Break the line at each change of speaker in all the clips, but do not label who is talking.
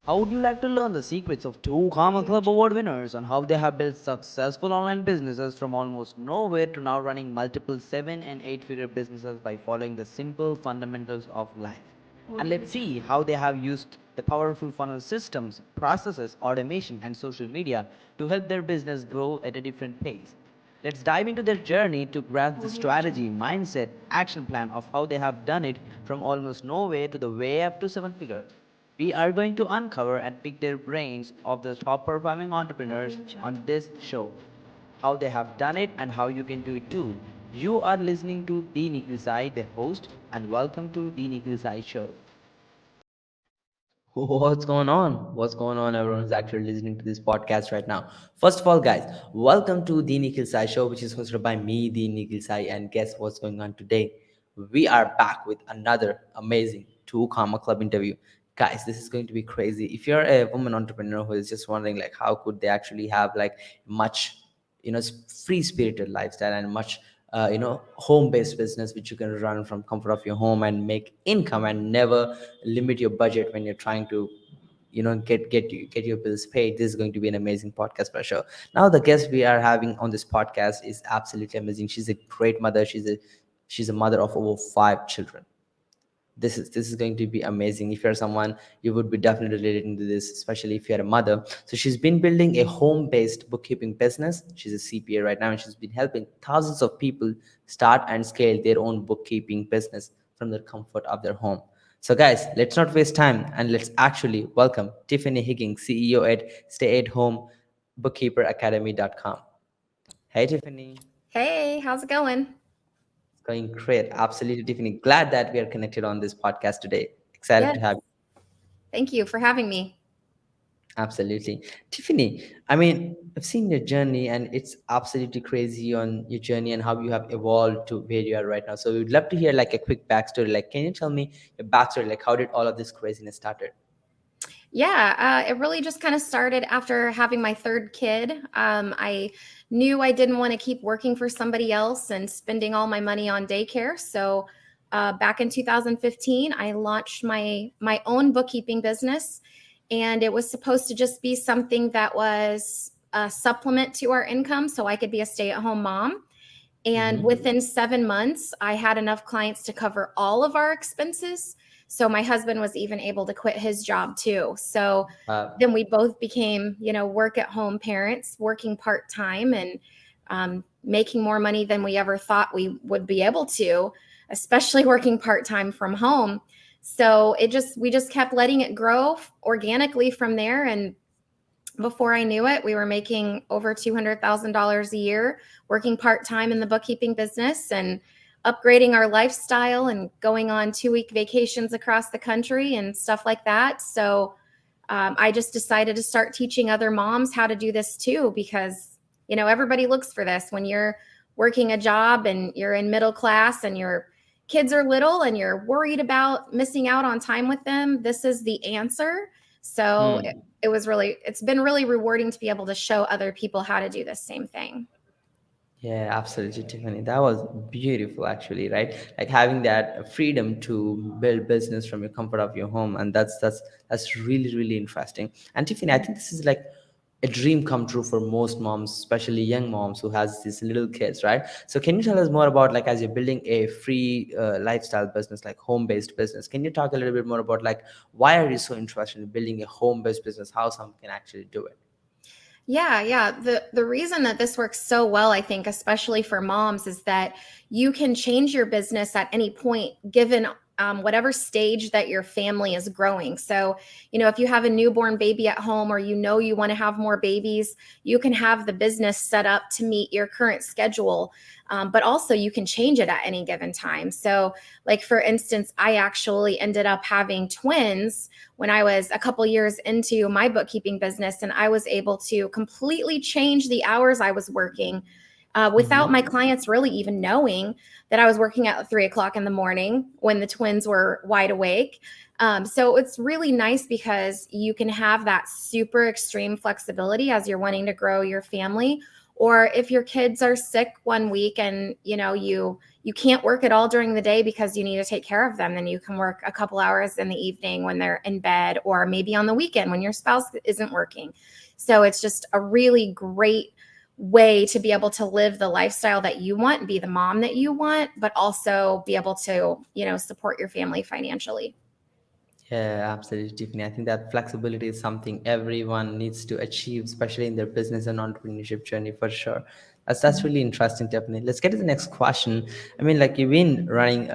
How would you like to learn the secrets of two Karma Club Award winners on how they have built successful online businesses from almost nowhere to now running multiple 7 and 8 figure businesses by following the simple fundamentals of life? And let's see how they have used the powerful funnel systems, processes, automation, and social media to help their business grow at a different pace. Let's dive into their journey to grasp the strategy, mindset, action plan of how they have done it from almost nowhere to the way up to 7 figures. We are going to uncover and pick their brains of the top performing entrepreneurs on this show. How they have done it and how you can do it too. You are listening to the Nikhil Sai, the host, and welcome to the Nikhil Sai Show.
What's going on? What's going on? Everyone's actually listening to this podcast right now. First of all, guys, welcome to the Nikhil Sai Show, which is hosted by me, the Nikhil Sai. And guess what's going on today? We are back with another amazing Two Karma Club interview. Guys, this is going to be crazy. If you're a woman entrepreneur who is just wondering, like, how could they actually have like much free spirited lifestyle and much home based business which you can run from comfort of your home and make income and never limit your budget when you're trying to get your bills paid. This is going to be an amazing podcast for sure. Now the guest we are having on this podcast is absolutely amazing. She's a great mother. She's a mother of over 5 children. This is going to be amazing. If you're someone, you would be definitely relating to this, especially if you're a mother. So she's been building a home-based bookkeeping business. She's a CPA right now, and she's been helping thousands of people start and scale their own bookkeeping business from the comfort of their home. So guys, let's not waste time and let's actually welcome Tiffany Higgins, CEO at stay-at-home-bookkeeper-academy.com. Hey Tiffany.
Hey, how's it going?
It's going great. Absolutely, Tiffany. Glad that we are connected on this podcast today. Excited
Yes,
to have you.
thank you for having me.
Absolutely. Tiffany, I mean, I've seen your journey and it's absolutely crazy on your journey and how you have evolved to where you are right now. So we'd love to hear like a quick backstory. Like, can you tell me your backstory? Like, how did all of this craziness started?
Yeah, it really just kind of started after having my third kid. I knew I didn't want to keep working for somebody else and spending all my money on daycare. So back in 2015, I launched my own bookkeeping business, and it was supposed to just be something that was a supplement to our income, so I could be a stay-at-home mom. And
Mm-hmm.
within 7 months, I had enough clients to cover all of our expenses. So my husband was even able to quit his job too. So then we both became, work at home parents, working part time and making more money than we ever thought we would be able to, especially working part time from home. So we just kept letting it grow organically from there. And before I knew it, we were making over $200,000 a year working part time in the bookkeeping business and upgrading our lifestyle and going on 2 week vacations across the country and stuff like that. So I just decided to start teaching other moms how to do this too, because, everybody looks for this when you're working a job and you're in middle class and your kids are little and you're worried about missing out on time with them. This is the answer. So
Hmm.
it's been really rewarding to be able to show other people how to do the same thing.
Yeah, absolutely, Tiffany. That was beautiful, actually, right? Like having that freedom to build business from your comfort of your home, and that's really really interesting. And Tiffany, I think this is like a dream come true for most moms, especially young moms who has these little kids, right? So, can you tell us more about like as you're building a free lifestyle business, like home-based business? Can you talk a little bit more about like why are you so interested in building a home-based business? How someone can actually do it?
Yeah. The reason that this works so well, I think, especially for moms, is that you can change your business at any point given whatever stage that your family is growing. So, if you have a newborn baby at home or you want to have more babies, you can have the business set up to meet your current schedule. But also you can change it at any given time. So, like for instance, I actually ended up having twins when I was a couple years into my bookkeeping business, and I was able to completely change the hours I was working without my
Mm-hmm.
clients really even knowing that I was working at 3 o'clock in the morning when the twins were wide awake. So it's really nice because you can have that super extreme flexibility as you're wanting to grow your family, Or if your kids are sick one week and you can't work at all during the day because you need to take care of them, then you can work a couple hours in the evening when they're in bed, or maybe on the weekend when your spouse isn't working. So it's just a really great way to be able to live the lifestyle that you want and be the mom that you want, but also be able to, support your family financially.
Yeah, absolutely, Tiffany. I think that flexibility is something everyone needs to achieve, especially in their business and entrepreneurship journey, for sure. That's really interesting, Tiffany. Let's get to the next question. I mean, like, you've been running,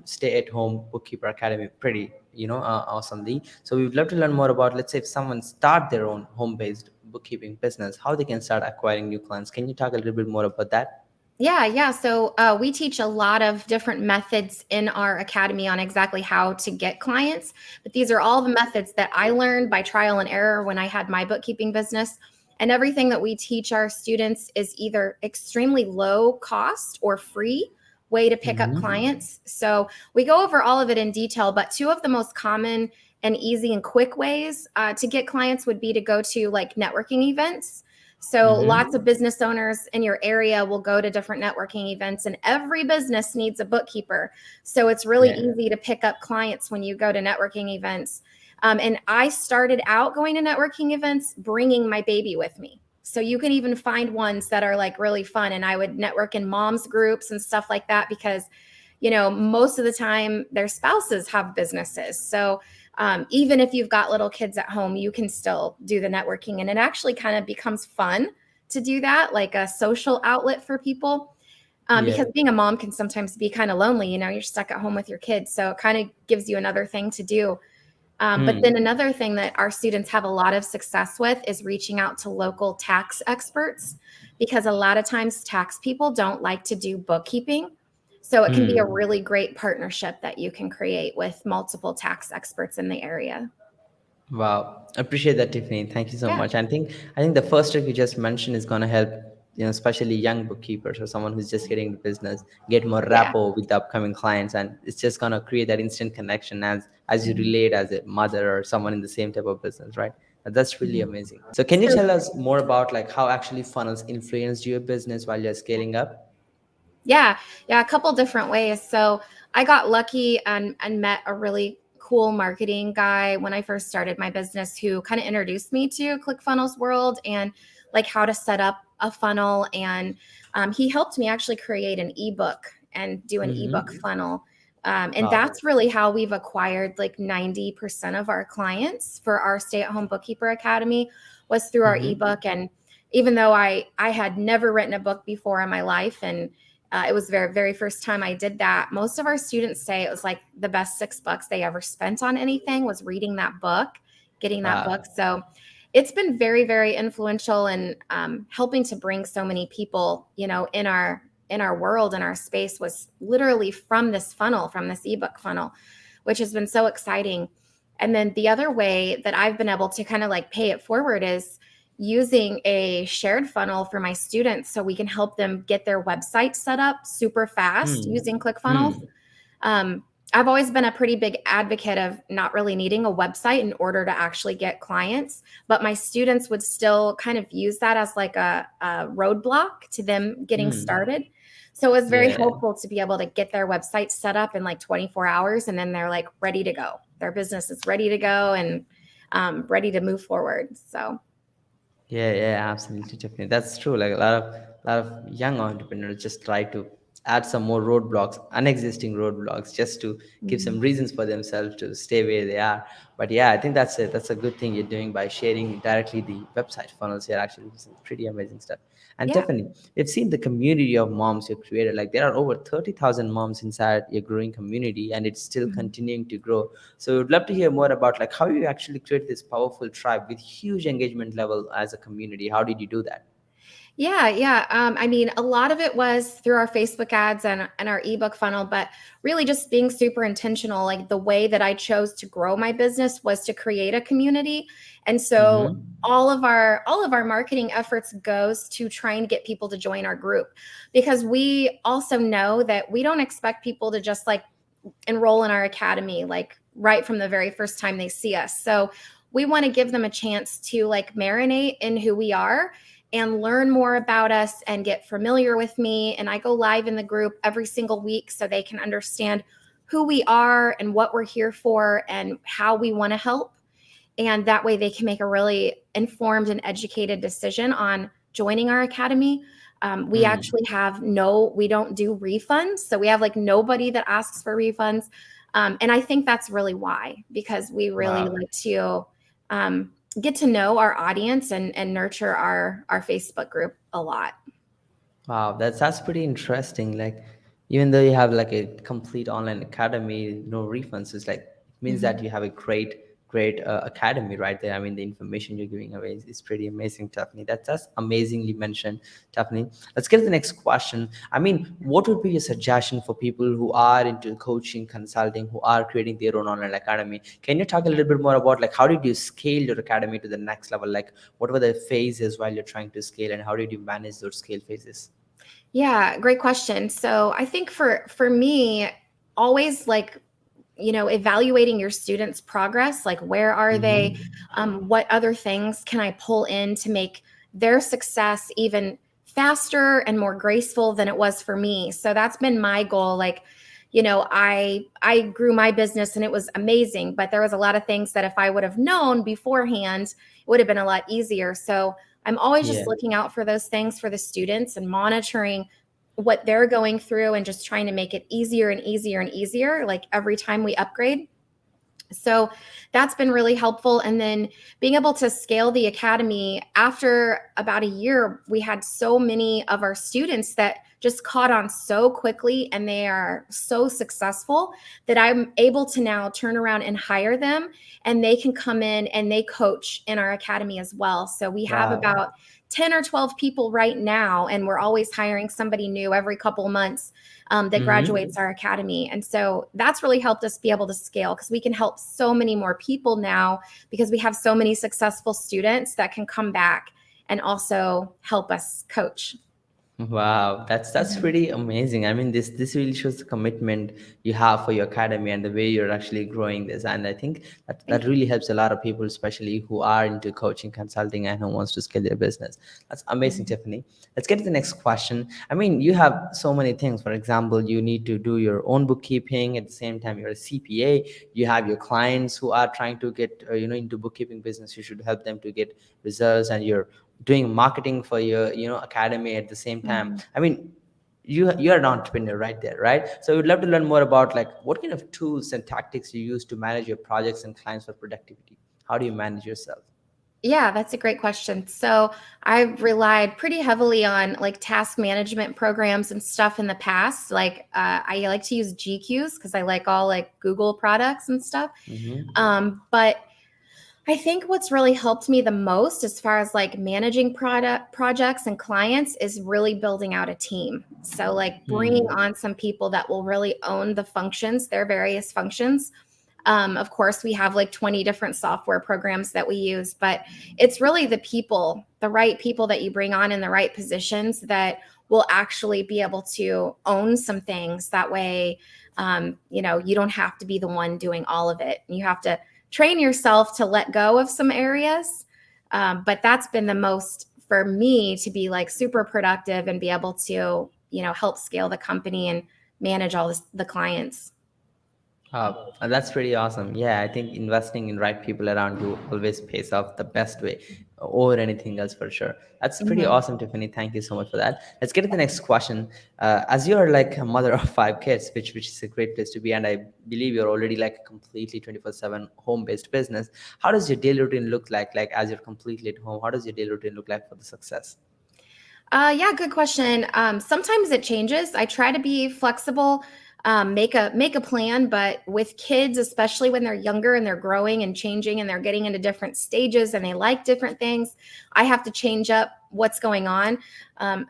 stay-at-home bookkeeper academy pretty, awesomely. So we'd love to learn more about, let's say, if someone start their own home-based bookkeeping business, how they can start acquiring new clients. Can you talk a little bit more about that?
Yeah. So we teach a lot of different methods in our academy on exactly how to get clients. But these are all the methods that I learned by trial and error when I had my bookkeeping business. And everything that we teach our students is either extremely low cost or free way to pick up
Mm-hmm.
clients. So we go over all of it in detail, but two of the most common and easy and quick ways to get clients would be to go to like networking events. So lots
Mm-hmm.
of business owners in your area will go to different networking events, and every business needs a bookkeeper. So it's really
Yeah.
easy to pick up clients when you go to networking events. And I started out going to networking events, bringing my baby with me. So you can even find ones that are like really fun. And I would network in moms groups and stuff like that because, most of the time their spouses have businesses. So even if you've got little kids at home, you can still do the networking. And it actually kind of becomes fun to do that, like a social outlet for people.
Yeah.
Because being a mom can sometimes be kind of lonely. You're stuck at home with your kids. So it kind of gives you another thing to do. But then
Hmm.
another thing that our students have a lot of success with is reaching out to local tax experts, because a lot of times tax people don't like to do bookkeeping. So it can be a
Hmm.
really great partnership that you can create with multiple tax experts in the area.
Wow, appreciate that, Tiffany. Thank you so
Yeah.
much. I think the first tip you just mentioned is going to help, especially young bookkeepers or someone who's just getting the business, get more
Yeah.
rapport with the upcoming clients, and it's just going to create that instant connection as you relate as a mother or someone in the same type of business, right? And that's really amazing. So, can you
So
tell us more about like how actually funnels influenced your business while you're scaling up?
yeah, yeah, a couple different ways. So I got lucky and met a really cool marketing guy when I first started my business, who kind of introduced me to ClickFunnels world and like how to set up a funnel. And he helped me actually create an ebook and do an ebook
Mm-hmm.
funnel. And
Wow.
that's really how we've acquired like 90% of our clients for our stay-at-home bookkeeper academy, was through our
Mm-hmm.
ebook. And even though I had never written a book before in my life, and it was the very, very first time I did that, most of our students say it was like the best $6 they ever spent on anything was reading that book, getting that book.
Wow.
So it's been very, very influential in helping to bring so many people, in our world, in our space, was literally from this funnel, from this ebook funnel, which has been so exciting. And then the other way that I've been able to kind of like pay it forward is using a shared funnel for my students, so we can help them get their website set up super fast
Hmm.
using ClickFunnels.
Hmm.
Um, I've always been a pretty big advocate of not really needing a website in order to actually get clients, but my students would still kind of use that as like a roadblock to them getting
Hmm.
started. So it was very
Yeah.
helpful to be able to get their website set up in like 24 hours, and then they're like ready to go. Their business is ready to go and ready to move forward. So
Yeah, yeah, absolutely, definitely. That's true. Like a lot of young entrepreneurs just try to add some more roadblocks, unexisting roadblocks, just to give some
mhm.
reasons for themselves to stay where they are. But yeah, I think that's a good thing you're doing by sharing directly the website funnels here. Actually, this is pretty amazing stuff. And
Yeah.
definitely, we've seen the community of moms you've created. Like there are over 30,000 moms inside your growing community, and it's still
Mhm.
continuing to grow. So we'd love to hear more about like how you actually create this powerful tribe with huge engagement level as a community. How did you do that?
Yeah, yeah. I mean, a lot of it was through our Facebook ads and our ebook funnel, but really just being super intentional. Like the way that I chose to grow my business was to create a community. And so
Mm-hmm.
all of our marketing efforts goes to trying to get people to join our group, because we also know that we don't expect people to just like enroll in our academy like right from the very first time they see us. So we want to give them a chance to like marinate in who we are and learn more about us and get familiar with me. And I go live in the group every single week so they can understand who we are and what we're here for and how we want to help. And that way they can make a really informed and educated decision on joining our academy. We actually we don't do refunds. So we have like nobody that asks for refunds. And I think that's really why, because we really like to get to know our audience and nurture our Facebook group a lot.
Wow, that's pretty interesting. Like, even though you have like a complete online academy, no refunds, it's like it means that you have a great academy right there. I mean, the information you're giving away is pretty amazing, Tiffany. That's amazingly mentioned, Tiffany. Let's get to the next question. I mean, what would be your suggestion for people who are into coaching, consulting, who are creating their own online academy? Can you talk a little bit more about like how did you scale your academy to the next level? Like, what were the phases while you're trying to scale, and how did you manage those scale phases?
Yeah, great question. So I think for me, always like, evaluating your students' progress, like where are they? What other things can I pull in to make their success even faster and more graceful than it was for me? So that's been my goal. Like, I grew my business and it was amazing, but there was a lot of things that if I would have known beforehand, it would have been a lot easier. So I'm always just looking out for those things for the students and monitoring what they're going through and just trying to make it easier and easier and easier, like every time we upgrade. So that's been really helpful. And then being able to scale the academy after about a year, we had so many of our students that just caught on so quickly and they are so successful that I'm able to now turn around and hire them and they can come in and they coach in our academy as well. So we have about 10 or 12 people right now, and we're always hiring somebody new every couple months that graduates our academy. And so that's really helped us be able to scale because we can help so many more people now because we have so many successful students that can come back and also help us coach.
Wow, that's pretty amazing. I mean, this really shows the commitment you have for your academy and the way you're actually growing this. And I think that really helps a lot of people, especially who are into coaching, consulting, and who wants to scale their business. That's amazing, Tiffany. Let's get to the next question. I mean, you have so many things. For example, you need to do your own bookkeeping. At the same time, you're a CPA. You have your clients who are trying to get into bookkeeping business. You should help them to get results, and you're doing marketing for your academy at the same time. I mean, you're an entrepreneur right there, right? So we'd love to learn more about like what kind of tools and tactics you use to manage your projects and clients for productivity. How do you manage yourself?
Yeah, that's a great question. So I've relied pretty heavily on like task management programs and stuff in the past. Like I like to use GQs because I like all like Google products and stuff. But I think what's really helped me the most as far as like managing projects and clients is really building out a team. So like bringing on some people that will really own the functions, their various functions. Of course, we have like 20 different software programs that we use, but it's really the people, the right people that you bring on in the right positions that will actually be able to own some things. That way, you don't have to be the one doing all of it. You have to train yourself to let go of some areas. But that's been the most for me to be like super productive and be able to, help scale the company and manage all the clients.
That's pretty awesome. Yeah, I think investing in right people around you always pays off the best way over anything else for sure. That's pretty awesome, Tiffany. Thank you so much for that. Let's get to the next question. As you're like a mother of 5 kids, which is a great place to be, and I believe you're already like a completely 24/7 home-based business. How does your daily routine look like? Like as you're completely at home, how does your daily routine look like for the success?
Yeah, good question. Sometimes it changes. I try to be flexible, make a plan, but with kids, especially when they're younger and they're growing and changing and they're getting into different stages and they like different things, I have to change up what's going on,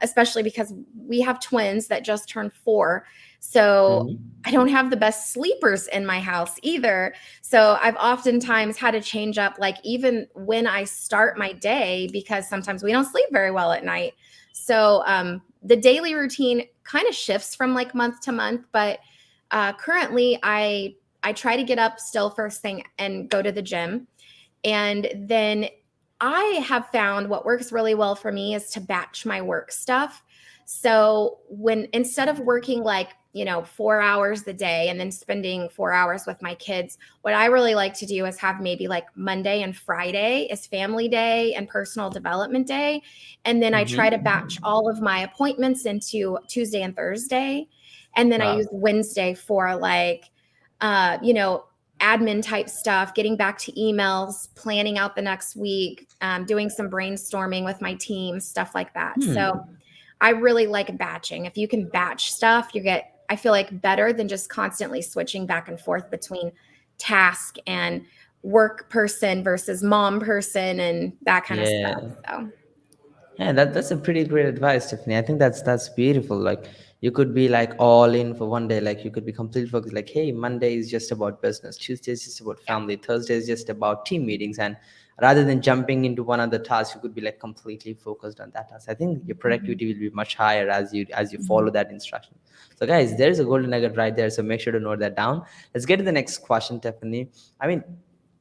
especially because we have twins that just turned 4. So I don't have the best sleepers in my house either. So I've oftentimes had to change up, like even when I start my day, because sometimes we don't sleep very well at night. So the daily routine kind of shifts from like month to month, but currently I try to get up still first thing and go to the gym. And then I have found what works really well for me is to batch my work stuff. So when instead of working like, 4 hours a day and then spending 4 hours with my kids, what I really like to do is have maybe like Monday and Friday is family day and personal development day. And then I try to
Mm-hmm.
batch all of my appointments into Tuesday and Thursday. And then I use
Wow.
Wednesday for like, admin type stuff, getting back to emails, planning out the next week, doing some brainstorming with my team, stuff like that. So
Hmm.
I really like batching. If you can batch stuff, I feel like better than just constantly switching back and forth between task and work person versus mom person and that kind of stuff.
Yeah.
So,
Yeah, that's a pretty great advice, Tiffany. I think that's beautiful. Like you could be like all in for one day. Like you could be completely focused. Like, hey, Monday is just about business. Tuesday is just about
yeah.
family. Thursday is just about team meetings. And rather than jumping into one other task, you could be like completely focused on that task. I think your productivity will be much higher as you follow that instruction. So, guys, there's a golden nugget right there. So make sure to note that down. Let's get to the next question, Tiffany. I mean,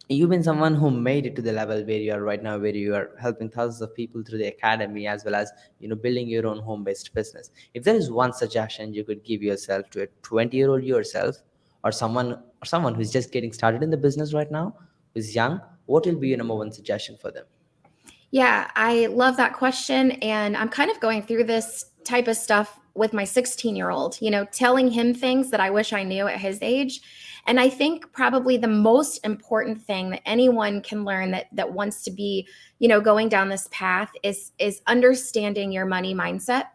you've been someone who made it to the level where you are right now, where you are helping thousands of people through the academy, as well as building your own home-based business. If there is one suggestion you could give yourself to a 20-year-old yourself, or someone who's just getting started in the business right now, who's young, what will be your number one suggestion for them?
Yeah, I love that question. And I'm kind of going through this type of stuff with my 16-year-old, telling him things that I wish I knew at his age. And I think probably the most important thing that anyone can learn that wants to be, going down this path is understanding your money mindset,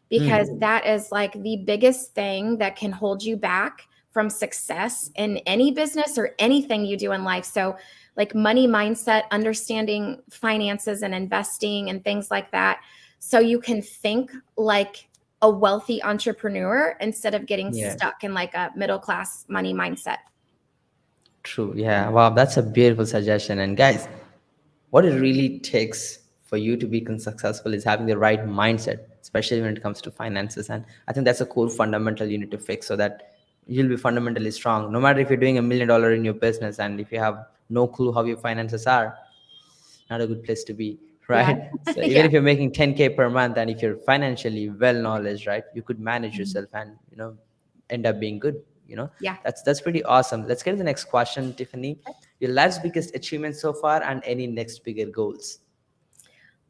because
Hmm.
that is like the biggest thing that can hold you back from success in any business or anything you do in life. So, like money mindset, understanding finances and investing and things like that. So you can think like a wealthy entrepreneur instead of getting
Yeah.
stuck in like a middle class money mindset.
True. Yeah. Wow. That's a beautiful suggestion. And guys, what it really takes for you to be successful is having the right mindset, especially when it comes to finances. And I think that's a core fundamental you need to fix so that you'll be fundamentally strong. No matter if you're doing $1 million in your business, and if you have no clue how your finances are, not a good place to be,
Yeah.
right? So even
Yeah.
if you're making 10K per month, and if you're financially well knowledge, right, you could manage
Mhm.
yourself and end up being good.
Yeah.
That's pretty awesome. Let's get to the next question, Tiffany. Your life's biggest achievement so far, and any next bigger goals?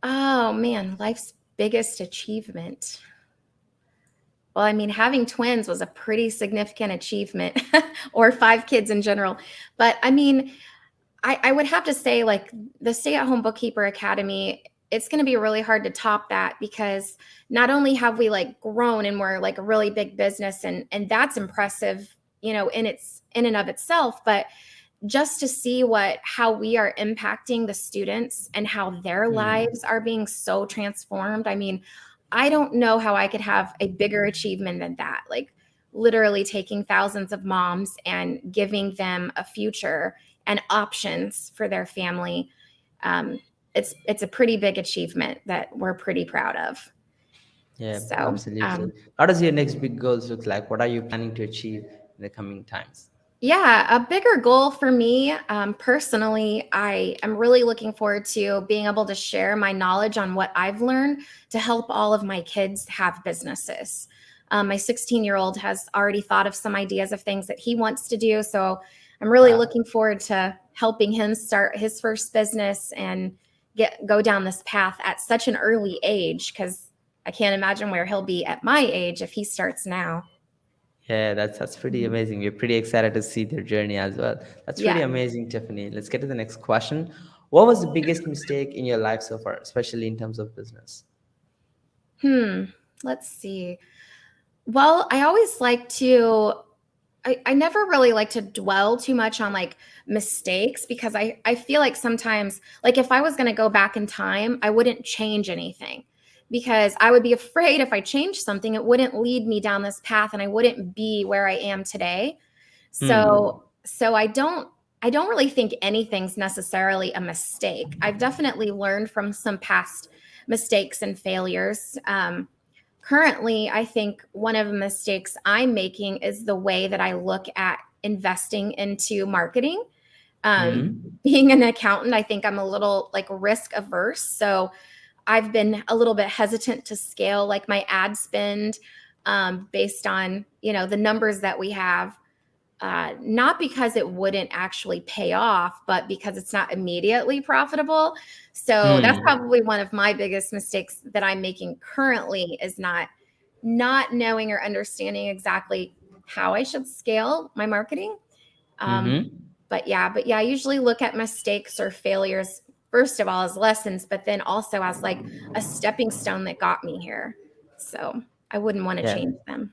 Oh man, life's biggest achievement. Well, I mean, having twins was a pretty significant achievement, or five kids in general. But I mean, I would have to say, like, the Stay at Home Bookkeeper Academy, it's going to be really hard to top that, because not only have we like grown and we're like a really big business, and that's impressive, in and of itself, but just to see how we are impacting the students and how their
Hmm.
lives are being so transformed. I mean, I don't know how I could have a bigger achievement than that. Like literally taking thousands of moms and giving them a future and options for their family. Um, it's a pretty big achievement that we're pretty proud of.
Yeah,
So
absolutely. How does your next big goals look like? What are you planning to achieve in the coming times?
yeah, a bigger goal for me, personally, I am really looking forward to being able to share my knowledge on what I've learned to help all of my kids have businesses. My 16-year-old has already thought of some ideas of things that he wants to do. So I'm really
Wow.
looking forward to helping him start his first business and go down this path at such an early age, because I can't imagine where he'll be at my age if he starts now.
Yeah, that's pretty
Mhm.
amazing. We're pretty excited to see their journey as well. That's pretty
Yeah.
amazing, Tiffany. Let's get to the next question. What was the biggest mistake in your life so far, especially in terms of business?
Hmm. Let's see. Well, I always like to, I never really like to dwell too much on like mistakes, because I feel like sometimes, like if I was going to go back in time, I wouldn't change anything, because I would be afraid if I changed something, it wouldn't lead me down this path and I wouldn't be where I am today.
Hmm.
So I don't really think anything's necessarily a mistake. I've definitely learned from some past mistakes and failures. Currently, I think one of the mistakes I'm making is the way that I look at investing into marketing. Being an accountant, I think I'm a little like risk averse. So I've been a little bit hesitant to scale like my ad spend based on, the numbers that we have. Not because it wouldn't actually pay off, but because it's not immediately profitable. So that's probably one of my biggest mistakes that I'm making currently, is not knowing or understanding exactly how I should scale my marketing. But yeah, I usually look at mistakes or failures first of all as lessons, but then also as like a stepping stone that got me here. So I wouldn't want to
Yeah.
change them.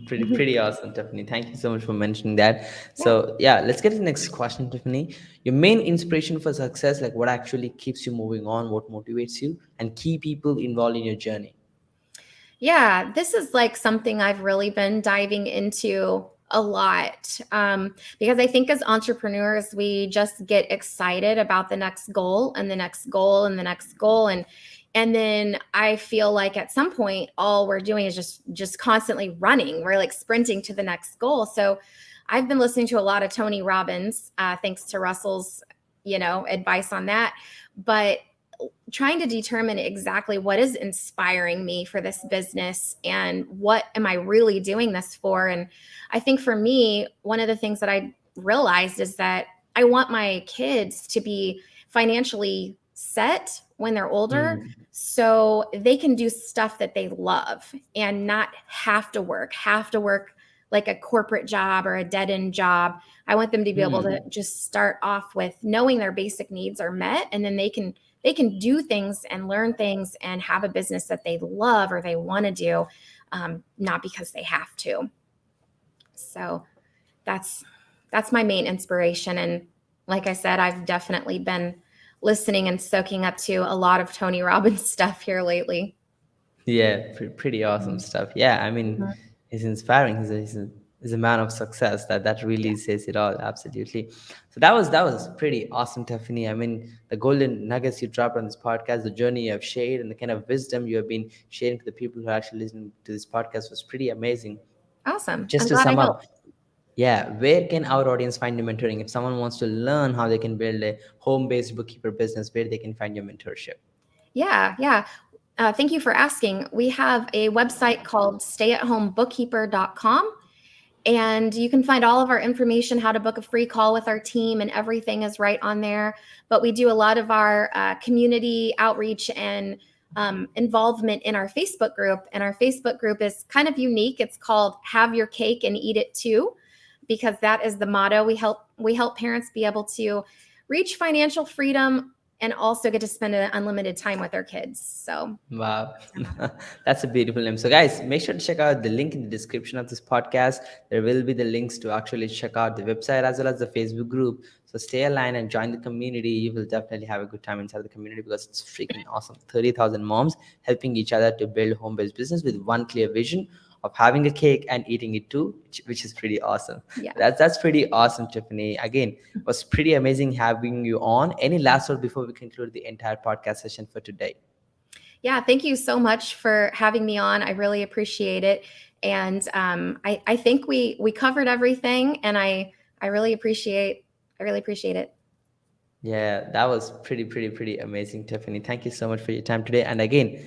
Pretty awesome, Tiffany. Thank you so much for mentioning that.
Yeah.
So yeah, let's get to the next question, Tiffany. Your main inspiration for success, like what actually keeps you moving on, what motivates you, and key people involved in your journey.
Yeah, this is like something I've really been diving into a lot, because I think as entrepreneurs, we just get excited about the next goal and the next goal and the next goal. And then I feel like at some point, all we're doing is just constantly running. We're like sprinting to the next goal. So I've been listening to a lot of Tony Robbins, thanks to Russell's, advice on that. But trying to determine exactly what is inspiring me for this business and what am I really doing this for. And I think for me, one of the things that I realized is that I want my kids to be financially set when they're older, so they can do stuff that they love and not have to work like a corporate job or a dead end job. I want them to be able to just start off with knowing their basic needs are met, and then they can do things and learn things and have a business that they love or they want to do, not because they have to. So that's my main inspiration. And like I said, I've definitely been listening and soaking up to a lot of Tony Robbins stuff here lately.
Yeah, pretty awesome stuff. Yeah, I mean, he's inspiring. He's a man of success. That really says it all. Absolutely. So that was pretty awesome, Tiffany. I mean, the golden nuggets you dropped on this podcast, the journey you have shared, and the kind of wisdom you have been sharing to the people who are actually listening to this podcast was pretty amazing.
Awesome.
Just
I'm
to
glad I
sum up,
helped.
yeah, where can our audience find your mentoring? If someone wants to learn how they can build a home-based bookkeeper business, where they can find your mentorship?
Yeah. Thank you for asking. We have a website called stayatHomeBookkeeper.com, and you can find all of our information, how to book a free call with our team, and everything is right on there. But we do a lot of our community outreach and involvement in our Facebook group. And our Facebook group is kind of unique. It's called Have Your Cake and Eat It Too, because that is the motto. We help parents be able to reach financial freedom and also get to spend an unlimited time with their kids. So
Wow, that's a beautiful name. So, guys, make sure to check out the link in the description of this podcast. There will be the links to actually check out the website as well as the Facebook group. So, stay aligned and join the community. You will definitely have a good time inside the community because it's freaking awesome. 30,000 moms helping each other to build home based business with one clear vision of having a cake and eating it too, which is pretty awesome.
yeah.
That's pretty awesome, Tiffany. Again, it was pretty amazing having you on. Any last word before we conclude the entire podcast session for today?
Yeah, thank you so much for having me on. I really appreciate it. And I think we covered everything, and I really appreciate it.
Yeah, that was pretty amazing, Tiffany. Thank you so much for your time today. And again,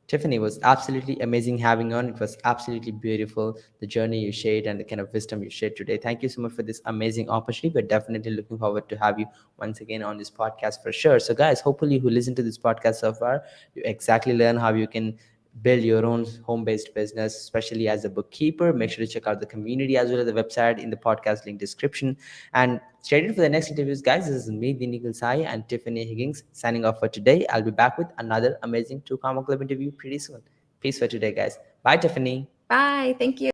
Tiffany, was absolutely amazing having you on. It was absolutely beautiful, the journey you shared and the kind of wisdom you shared today. Thank you so much for this amazing opportunity. We're definitely looking forward to have you once again on this podcast for sure. So, guys, hopefully who listened to this podcast so far, you exactly learn how you can build your own home-based business, especially as a bookkeeper. Make sure to check out the community as well as the website in the podcast link description. And stay tuned for the next interviews, guys. This is me, the Nikhil Sai, and Tiffany Higgins signing off for today. I'll be back with another amazing Two Comma Club interview pretty soon. Peace for today, guys. Bye, Tiffany.
Bye. Thank you.